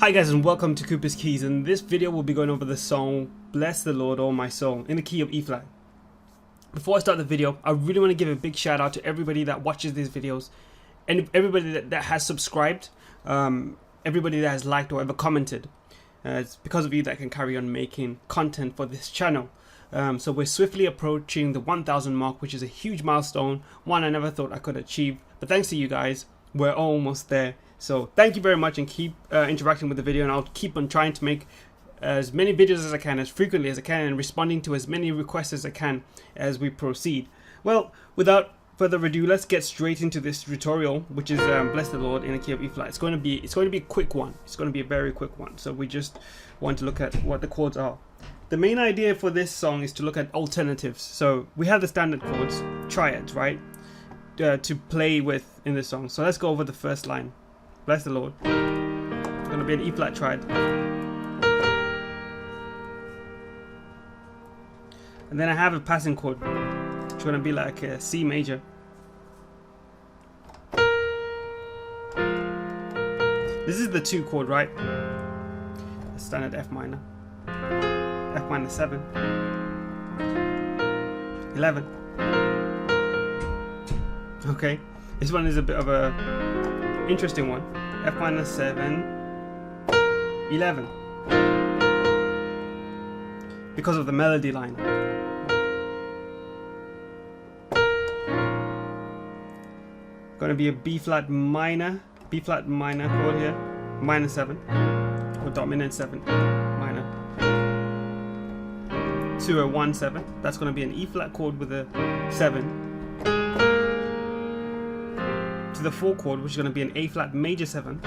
Hi guys, and welcome to Cooper's Keys. In this video we'll be going over the song Bless the Lord, Oh My Soul in the key of E flat. Before I start the video, I really want to give a big shout out to everybody that watches these videos and everybody that has subscribed, everybody that has liked or ever commented. It's because of you that I can carry on making content for this channel. So we're swiftly approaching the 1,000 mark, which is a huge milestone, one I never thought I could achieve, but thanks to you guys we're almost there. So thank you very much, and keep interacting with the video, and I'll keep on trying to make as many videos as I can, as frequently as I can, and responding to as many requests as I can as we proceed. Well, without further ado, let's get straight into this tutorial, which is Bless the Lord in the key of E flat. It's going to be a quick one. It's going to be a very quick one. So we just want to look at what the chords are. The main idea for this song is to look at alternatives. So we have the standard chords, triads, right, to play with in this song. So let's go over the first line. Bless the Lord. It's going to be an E flat triad. And then I have a passing chord. It's going to be like a C major. This is the 2 chord, right? The standard F minor. F minor 7. 11. Okay. This one is a bit of a interesting one. F minor 7, 11. Because of the melody line. Gonna be a B flat minor chord here, minor 7, or dominant 7, minor. To a 1 7. That's gonna be an E flat chord with a 7. The 4 chord, which is going to be an A flat major 7,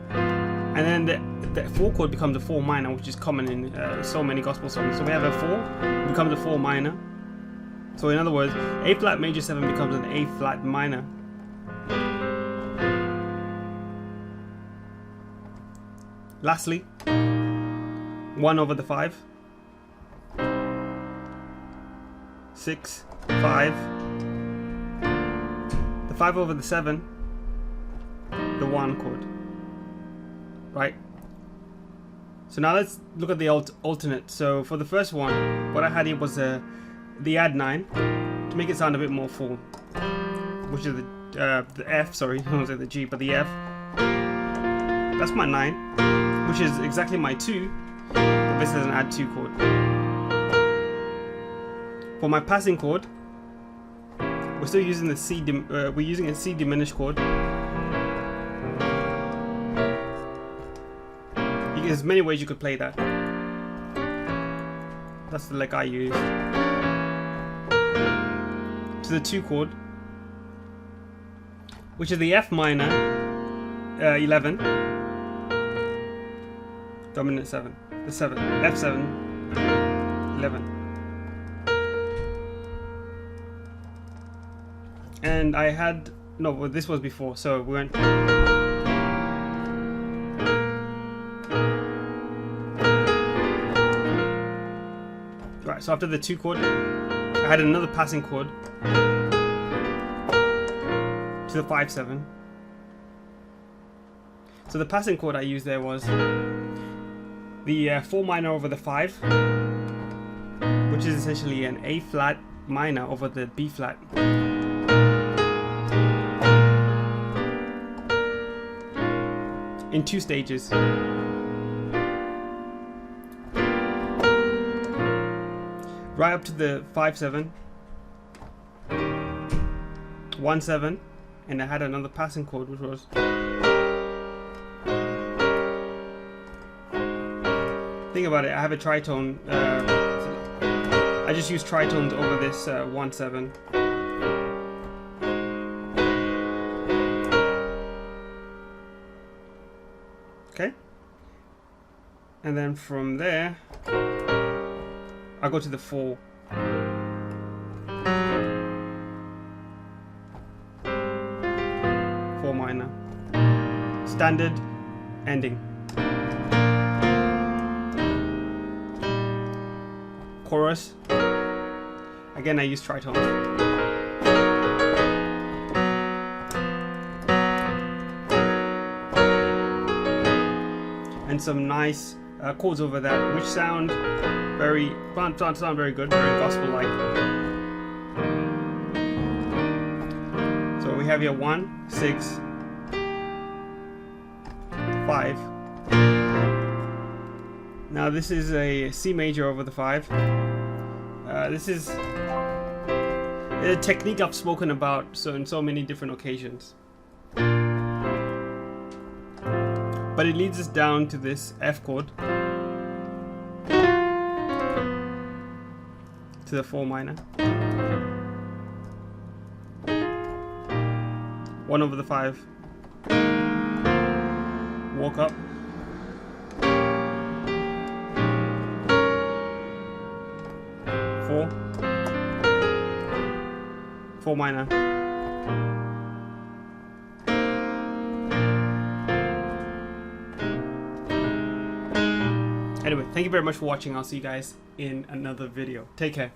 and then the 4 chord becomes a 4 minor, which is common in so many gospel songs. So we have a 4, it becomes a 4 minor. So in other words, A flat major 7 becomes an A flat minor. Lastly, 1 over the 5, 6, 5. 5 over the 7, the 1 chord, right? So now let's look at the alternate. So for the first one, what I had here was the add 9 to make it sound a bit more full, which is the F. Sorry, I won't say the G, but the F. That's my 9, which is exactly my 2, but this is an add 2 chord. For my passing chord, we're still using the C. We're using a C diminished chord. There's many ways you could play that. That's the leg I use. To the 2 chord, which is the F minor 11, dominant 7, the 7, F7, 11. And I had, no, well, this was before, so we went. Right, so after the 2 chord, I had another passing chord to the 5 7. So the passing chord I used there was the 4 minor over the 5, which is essentially an A flat minor over the B flat. In 2 stages. Right up to the 5 7, 1 7, and I had another passing chord, which was think about it, I have a tritone. I just use tritones over this 1 7. Okay, and then from there I go to the 4. 4 minor, standard ending. Chorus, again I use tritones. and some nice chords over that, which sound very good, very gospel-like. So we have here 1, 6, 5. Now this is a C major over the 5. This is a technique I've spoken about in so many different occasions. But it leads us down to this F chord, to the 4 minor, 1 over the 5, walk up, 4, 4 minor, anyway, thank you very much for watching. I'll see you guys in another video. Take care.